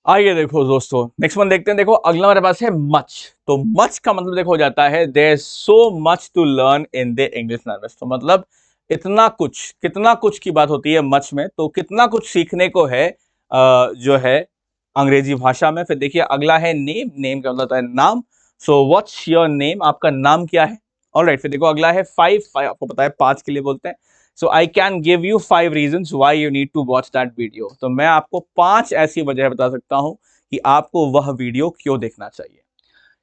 आइए देखो दोस्तों, नेक्स्ट वन देखते हैं। देखो अगला हमारे पास है मच। तो मच का मतलब देखो हो जाता है there is so much to learn in the English language. तो मतलब इतना कुछ, कितना कुछ की बात होती है मच में। तो कितना कुछ सीखने को है जो है अंग्रेजी भाषा में। फिर देखिए अगला है नेम। नेम का मतलब होता है नाम। सो व्हाट्स योर नेम, आपका नाम क्या है। ऑलराइट, फिर देखो अगला है फाइव। फाइव आपको पता है पांच के लिए बोलते हैं। So I can give you 5 reasons why you need to watch that video. तो मैं आपको 5 ऐसी वजह बता सकता हूं कि आपको वह वीडियो क्यों देखना चाहिए।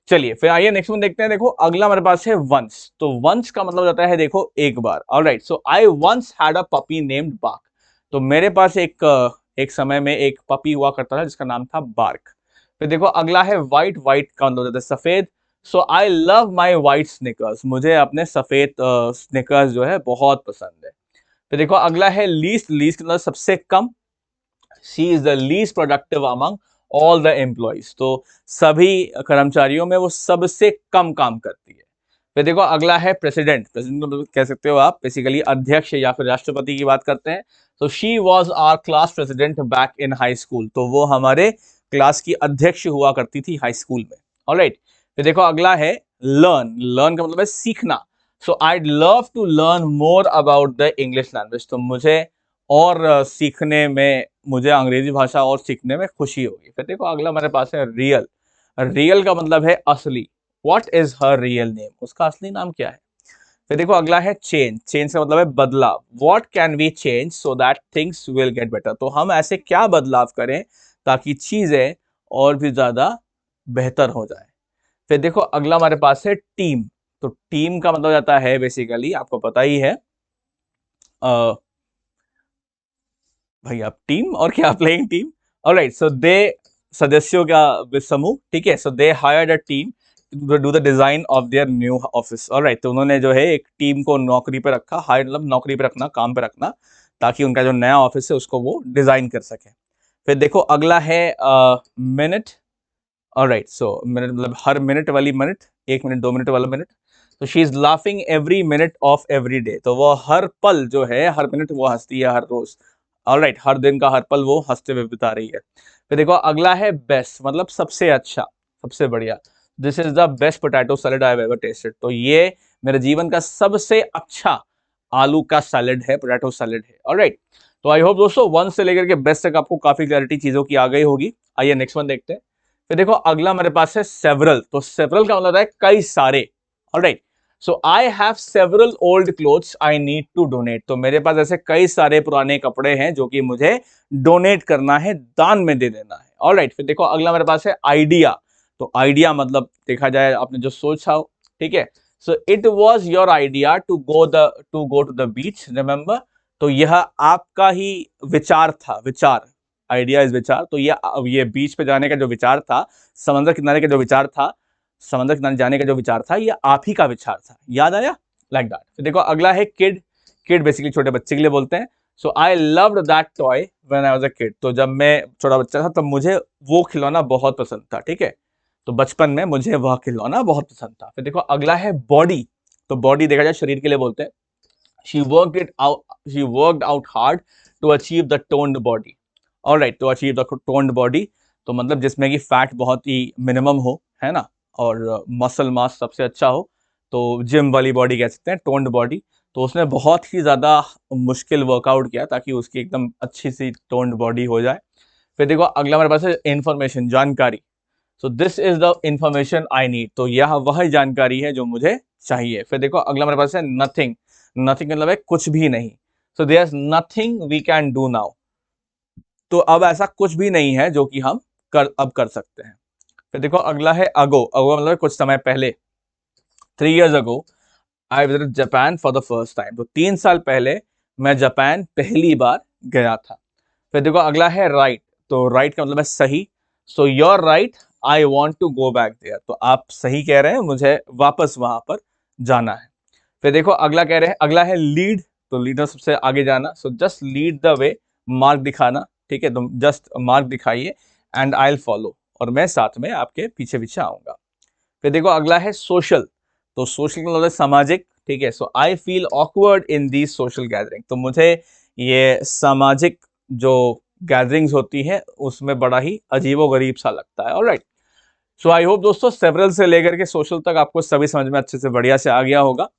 चलिए फिर आइए नेक्स्ट वन देखते हैं। देखो अगला हमारे पास है वंस। तो वंस का मतलब होता है देखो एक बार। Alright, so I once had a puppy named Bark. तो मेरे पास एक समय में एक पपी हुआ करता था जिसका नाम था बार्क। फिर देखो अगला है वाइट। वाइट का मतलब होता है सफेद। So I love my white sneakers. मुझे अपने सफेद स्निकर्स जो है बहुत पसंद है। फिर देखो अगला है लीस्ट। लीस्ट मतलब सबसे कम। She is the least productive among all the employees. तो सभी कर्मचारियों में वो सबसे कम काम करती है। फिर देखो अगला है प्रेसिडेंट। प्रेसिडेंट मतलब कह सकते हो आप बेसिकली अध्यक्ष या फिर राष्ट्रपति की बात करते हैं। तो she was our class president back in high school. तो वो हमारे क्लास की अध्यक्ष हुआ करती थी हाई स्कूल में। ऑलराइट, फिर देखो अगला है लर्न। लर्न का मतलब है सीखना। So I love to learn more about the English language. तो मुझे और सीखने में, मुझे अंग्रेजी भाषा और सीखने में खुशी होगी। फिर देखो अगला हमारे पास है रियल। रियल का मतलब है असली। What is her real name, उसका असली नाम क्या है। फिर देखो अगला है चेंज। चेंज का मतलब है बदलाव। What can we change so that things will get better. तो हम ऐसे क्या बदलाव करें ताकि चीजें और भी ज्यादा बेहतर हो जाए। फिर देखो अगला हमारे पास है टीम। तो टीम का मतलब जाता है बेसिकली आपको पता ही है भाई आप टीम और क्या playing team. Alright, so they सदस्यों का समूह। ठीक है, so they hired a team to do the design of their new office. Alright, तो उन्होंने जो है एक टीम को नौकरी पे रखा। हायर मतलब नौकरी पे रखना, काम पे रखना, ताकि उनका जो नया ऑफिस है उसको वो डिजाइन कर सके। फिर देखो अगला है मिनट। ऑलराइट, सो मिनट मतलब हर मिनट वाली मिनट, 1 मिनट 2 मिनट वाला मिनट। तो she is laughing every minute of every day. तो वो हर पल जो है, हर मिनट वो हंसती है हर रोज। ऑलराइट, हर दिन का हर पल वो हंसते हुए बिता रही है। फिर देखो अगला है बेस्ट मतलब सबसे अच्छा, सबसे बढ़िया। This is the best potato salad I have ever tested. तो ये मेरे जीवन का सबसे अच्छा आलू का सैलेड है, पोटैटो सैलेड है। ऑलराइट, तो आई होप दोस्तों वन से लेकर के बेस्ट तक आपको काफी क्लैरिटी चीजों की आ गई होगी। आइए नेक्स्ट वन देखते हैं। फिर देखो अगला मेरे पास है सेवरल। तो सेवरल का मतलब है कई सारे। Alright, so I have several old clothes I need to donate. तो मेरे पास ऐसे कई सारे पुराने कपड़े हैं जो कि मुझे डोनेट करना है, दान में दे देना है। ऑलराइट, फिर देखो अगला मेरे पास है आइडिया। तो आइडिया मतलब देखा जाए आपने जो सोचा हो। ठीक है, so it was your idea to go to the beach, remember. तो यह आपका ही विचार था। विचार, आइडिया इज विचार। तो ये बीच पे जाने का जो विचार था, समंदर किनारे का जो विचार था, समंदर किनारे जाने का जो विचार था, ये आप ही का विचार था। याद आया, लाइक दैट। देखो अगला है किड। किड बेसिकली छोटे बच्चे के लिए बोलते हैं। So I loved that toy when I was a kid. तो जब मैं छोटा बच्चा था तब मुझे वो खिलौना बहुत पसंद था। ठीक है, तो बचपन में मुझे वह खिलौना बहुत पसंद था। फिर देखो अगला है बॉडी। तो बॉडी देखा जाए शरीर के लिए बोलते हैं। She worked it out she worked out hard to achieve the toned body. Alright, to achieve the toned body. तो मतलब जिसमें कि फैट बहुत ही मिनिमम हो, है ना, और मसल मास सबसे अच्छा हो। तो जिम वाली बॉडी कह सकते हैं, टोन्ड बॉडी। तो उसने बहुत ही ज़्यादा मुश्किल वर्कआउट किया ताकि उसकी एकदम अच्छी सी टोन्ड बॉडी हो जाए। फिर देखो अगला हमारे पास है इंफॉर्मेशन, जानकारी। So this is the information I need. तो यह वह जानकारी है जो मुझे चाहिए। फिर देखो अगला हमारे पास है नथिंग। नथिंग मतलब है कुछ भी नहीं। So there is nothing we can do now. तो अब ऐसा कुछ भी नहीं है जो कि हम अब कर सकते हैं। फिर देखो अगला है अगो। अगो मतलब कुछ समय पहले। 3 years ago I visited Japan for the first time. तो 3 साल पहले मैं जापान पहली बार गया था। फिर देखो अगला है राइट। तो राइट का मतलब है सही। So you're right, I want to go back there. तो आप सही कह रहे हैं, मुझे वापस वहां पर जाना है। फिर देखो अगला कह रहे हैं, अगला है लीड। तो लीडर सबसे आगे जाना। So just lead the way, मार्ग दिखाना। ठीक है, तुम जस्ट मार्ग दिखाइए एंड आई विल फॉलो, और मैं साथ में आपके पीछे पीछे आऊंगा। फिर देखो अगला है सोशल। तो सोशल मतलब है सामाजिक। ठीक है, so I feel awkward in the social gathering. तो मुझे ये सामाजिक जो गैदरिंग्स होती है उसमें बड़ा ही अजीबोगरीब सा लगता है। ऑलराइट, सो आई होप दोस्तों सेवरल से लेकर के सोशल तक आपको सभी समझ में अच्छे से बढ़िया से आ गया होगा।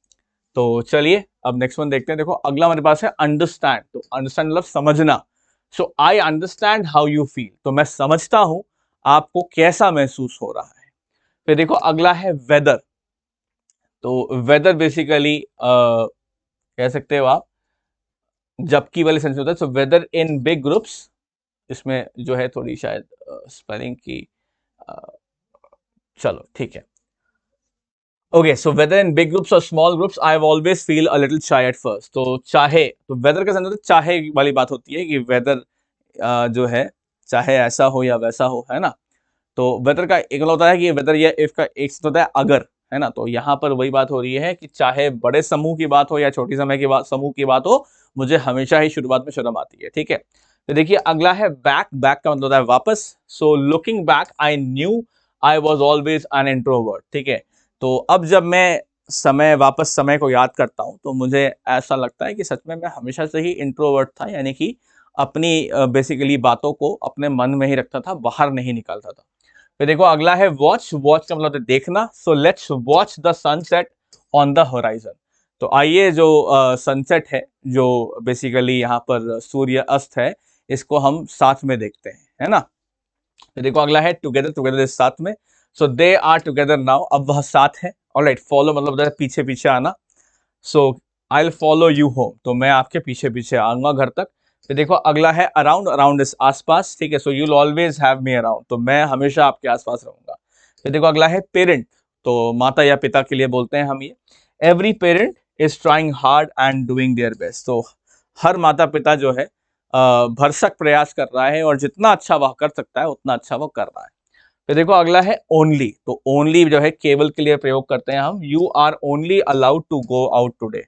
तो चलिए अब नेक्स्ट वन देखते हैं। देखो अगला हमारे पास है अंडरस्टैंड। तो अंडरस्टैंड मतलब समझना। So I understand how you feel, तो मैं समझता हूं आपको कैसा महसूस हो रहा है। फिर देखो अगला है वेदर। तो वेदर बेसिकली कह सकते हो आप जबकि वाले सेंस में होता है। So whether in big groups, इसमें जो है थोड़ी शायद स्पेलिंग की चलो ठीक है। Okay, so whether in big groups और small groups I always feel a little shy at first. तो चाहे, तो वेदर का सेंस चाहे वाली बात होती है कि वेदर जो है चाहे ऐसा हो या वैसा हो, है ना। तो वेदर का एक मतलब होता है कि वेदर या इफ का एक होता है अगर, है ना। तो यहाँ पर वही बात हो रही है कि चाहे बड़े समूह की बात हो या छोटी समय की बात समूह की बात हो, मुझे हमेशा ही शुरुआत में शर्म आती है। ठीक है, तो देखिए अगला है बैक। बैक का मतलब होता है वापस। So looking back I knew I was always an introvert. ठीक है, तो अब जब मैं वापस समय को याद करता हूं तो मुझे ऐसा लगता है कि सच में मैं हमेशा से ही इंट्रोवर्ट था, यानी कि अपनी बेसिकली बातों को अपने मन में ही रखता था, बाहर नहीं निकालता था। फिर देखो अगला है वॉच। वॉच का मतलब देखना। So let's watch the sunset on the horizon. तो आइए जो सनसेट है, जो बेसिकली यहाँ पर सूर्य अस्त है, इसको हम साथ में देखते हैं, है ना। फिर देखो अगला है टुगेदर। टुगेदर इज साथ में। सो दे आर टुगेदर नाउ, अब वह साथ है। ऑलराइट, फॉलो मतलब होता है पीछे पीछे आना। So I will follow you home, तो मैं आपके पीछे पीछे आऊंगा घर तक। फिर देखो अगला है अराउंड। अराउंड इस आसपास। ठीक है, so you will always have me around, तो मैं हमेशा आपके आसपास रहूंगा। फिर देखो अगला है पेरेंट। तो माता या पिता के लिए बोलते हैं हम ये। Every parent is trying hard and doing their best. तो हर माता पिता जो है भरसक प्रयास कर रहा है और जितना अच्छा वह कर सकता है उतना अच्छा वो कर रहा है। फिर देखो अगला है ओनली। तो ओनली जो है केवल के लिए प्रयोग करते हैं हम। You are only allowed to go out today,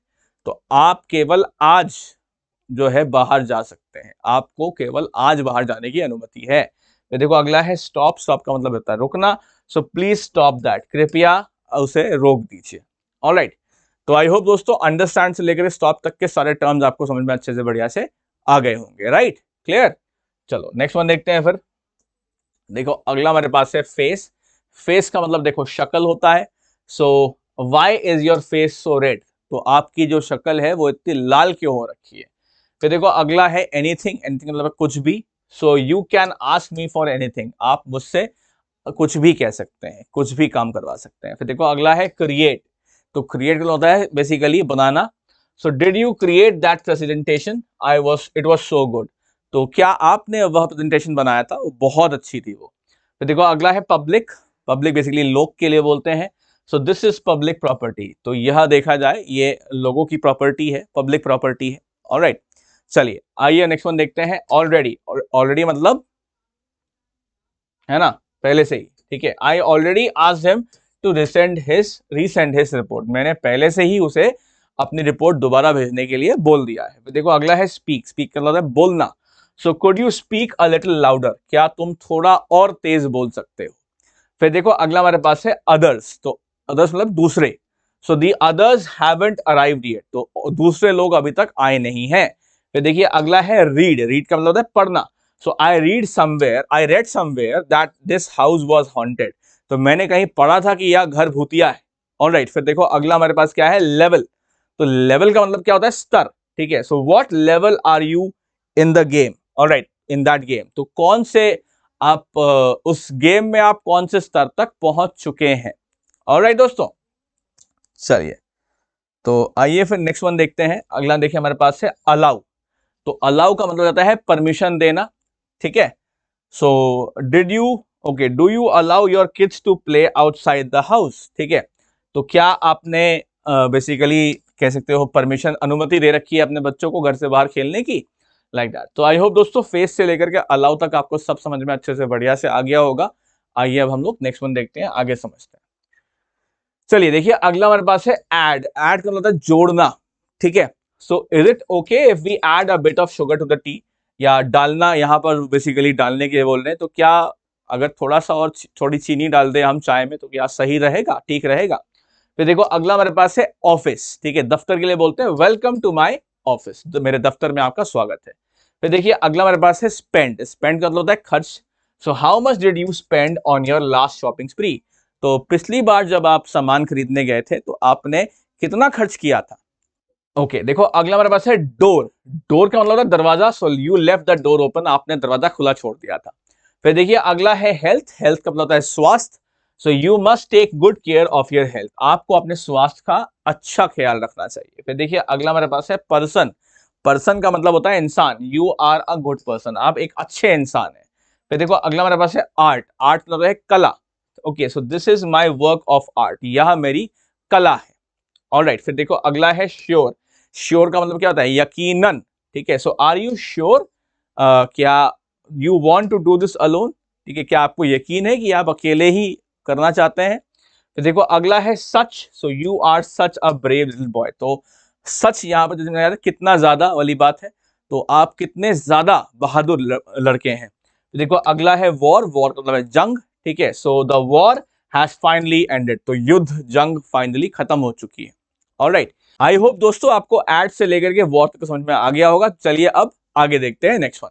तो आप केवल आज जो है बाहर जा सकते हैं, आपको केवल आज बाहर जाने की अनुमति है। फिर देखो अगला है स्टॉप। स्टॉप का मतलब होता है रुकना। सो प्लीज स्टॉप दैट, कृपया उसे रोक दीजिए। ऑलराइट, तो आई होप दोस्तों अंडरस्टैंड से लेकर स्टॉप तक के सारे टर्म्स आपको समझ में अच्छे से बढ़िया से आ गए होंगे। Right, clear. चलो नेक्स्ट वन देखते हैं। फिर देखो अगला हमारे पास है फेस। फेस का मतलब देखो शक्ल होता है। So why is your face so red, तो आपकी जो शक्ल है वो इतनी लाल क्यों हो रखी है। फिर देखो अगला है एनीथिंग। एनीथिंग मतलब कुछ भी। So you can ask me for anything, आप मुझसे कुछ भी कह सकते हैं, कुछ भी काम करवा सकते हैं। फिर देखो अगला है क्रिएट। तो क्रिएट मतलब होता है basically banana. So did you create that presentation, I was it was so good, तो क्या आपने वह प्रेजेंटेशन बनाया था, वो बहुत अच्छी थी वो। फिर देखो अगला है पब्लिक। पब्लिक बेसिकली लोग के लिए बोलते हैं। So this is public property, तो यह देखा जाए ये लोगों की प्रॉपर्टी है, पब्लिक प्रॉपर्टी है। ऑलराइट, चलिए आइए नेक्स्ट वन देखते हैं। ऑलरेडी। ऑलरेडी मतलब है ना पहले से ही। ठीक है, I already asked him to resend his report, मैंने पहले से ही उसे अपनी रिपोर्ट दोबारा भेजने के लिए बोल दिया है। देखो अगला है स्पीक। स्पीक का मतलब है बोलना। So could you speak a little louder, क्या तुम थोड़ा और तेज बोल सकते हो। फिर देखो अगला हमारे पास है अदर्स। तो अदर्स मतलब दूसरे। So the others haven't arrived yet, तो दूसरे लोग अभी तक आए नहीं हैं। फिर देखिए अगला है रीड। रीड का मतलब होता है पढ़ना। So I read somewhere that this house was haunted, तो मैंने कहीं पढ़ा था कि यह घर भूतिया है। ऑलराइट, फिर देखो अगला हमारे पास क्या है लेवल। तो लेवल का मतलब क्या होता है स्तर। ठीक है, so what level are you in the game. Alright, in that game, तो कौन से आप उस गेम में आप कौन से स्तर तक पहुंच चुके हैं। ऑलराइट दोस्तों, चलिए तो आइए फिर नेक्स्ट वन देखते हैं। अगला देखिए हमारे पास है अलाउ। तो अलाउ का मतलब होता है परमिशन देना। ठीक है, so did you okay do you allow your kids to play outside the house. ठीक है, तो क्या आपने बेसिकली कह सकते हो परमिशन, अनुमति दे रखी है अपने बच्चों को घर से बाहर खेलने की, लाइक दैट। तो आई होप दोस्तों फेस से लेकर के अलाउ तक आपको सब समझ में अच्छे से बढ़िया से आ गया होगा। आइए अब हम लोग नेक्स्ट वन देखते हैं, आगे समझते हैं। चलिए देखिए अगला हमारे पास है ऐड। ऐड का मतलब है जोड़ना। ठीक है, so is it okay if we add a bit of sugar to the tea, या डालना, यहाँ पर बेसिकली डालने के लिए बोल रहे हैं, तो क्या अगर थोड़ा सा और थोड़ी चीनी डाल दे हम चाय में तो क्या सही रहेगा, ठीक रहेगा। फिर देखो अगला हमारे पास है ऑफिस। ठीक है, दफ्तर के लिए बोलते हैं वेलकम टू माय ऑफिस, तो मेरे दफ्तर में आपका स्वागत है। फिर देखिए अगला हमारे पास है स्पेंड। स्पेंड का मतलब होता है खर्च। So how much did you spend on your last shopping स्प्री? तो पिछली बार जब आप सामान खरीदने गए थे तो आपने कितना खर्च किया था? ओके देखो अगला हमारे पास है डोर। डोर का मतलब होता है दरवाजा। So you left the door open, आपने दरवाजा खुला छोड़ दिया था। फिर देखिए अगला है हेल्थ। हेल्थ का मतलब होता है स्वास्थ्य। So you must take good care of your health, आपको अपने स्वास्थ्य का अच्छा ख्याल रखना चाहिए। फिर देखिए अगला हमारे पास है पर्सन। पर्सन का मतलब होता है इंसान। You are a good person, आप एक अच्छे इंसान हैं। फिर देखो अगला हमारे पास है आर्ट। आर्ट मतलब है कला। Okay so this is my work of art, यह मेरी कला है। ऑलराइट फिर देखो अगला है श्योर। श्योर का मतलब क्या होता है? यकीनन। ठीक है, सो आर यू श्योर? क्या you want to do this alone? ठीक है, क्या आपको यकीन है कि आप अकेले ही करना चाहते हैं? तो देखो अगला है such. So you are such a brave little boy. तो सच यहाँ पर जैसे कितना ज्यादा वाली बात है, तो आप कितने ज्यादा बहादुर लड़के हैं। तो देखो अगला है वॉर। वॉर का मतलब है जंग। ठीक है, so the war has finally ended. तो युद्ध, जंग फाइनली खत्म हो चुकी है। ऑलराइट, आई होप दोस्तों आपको एड से लेकर के वॉर तक समझ में आ गया होगा। चलिए अब आगे देखते हैं नेक्स्ट वन।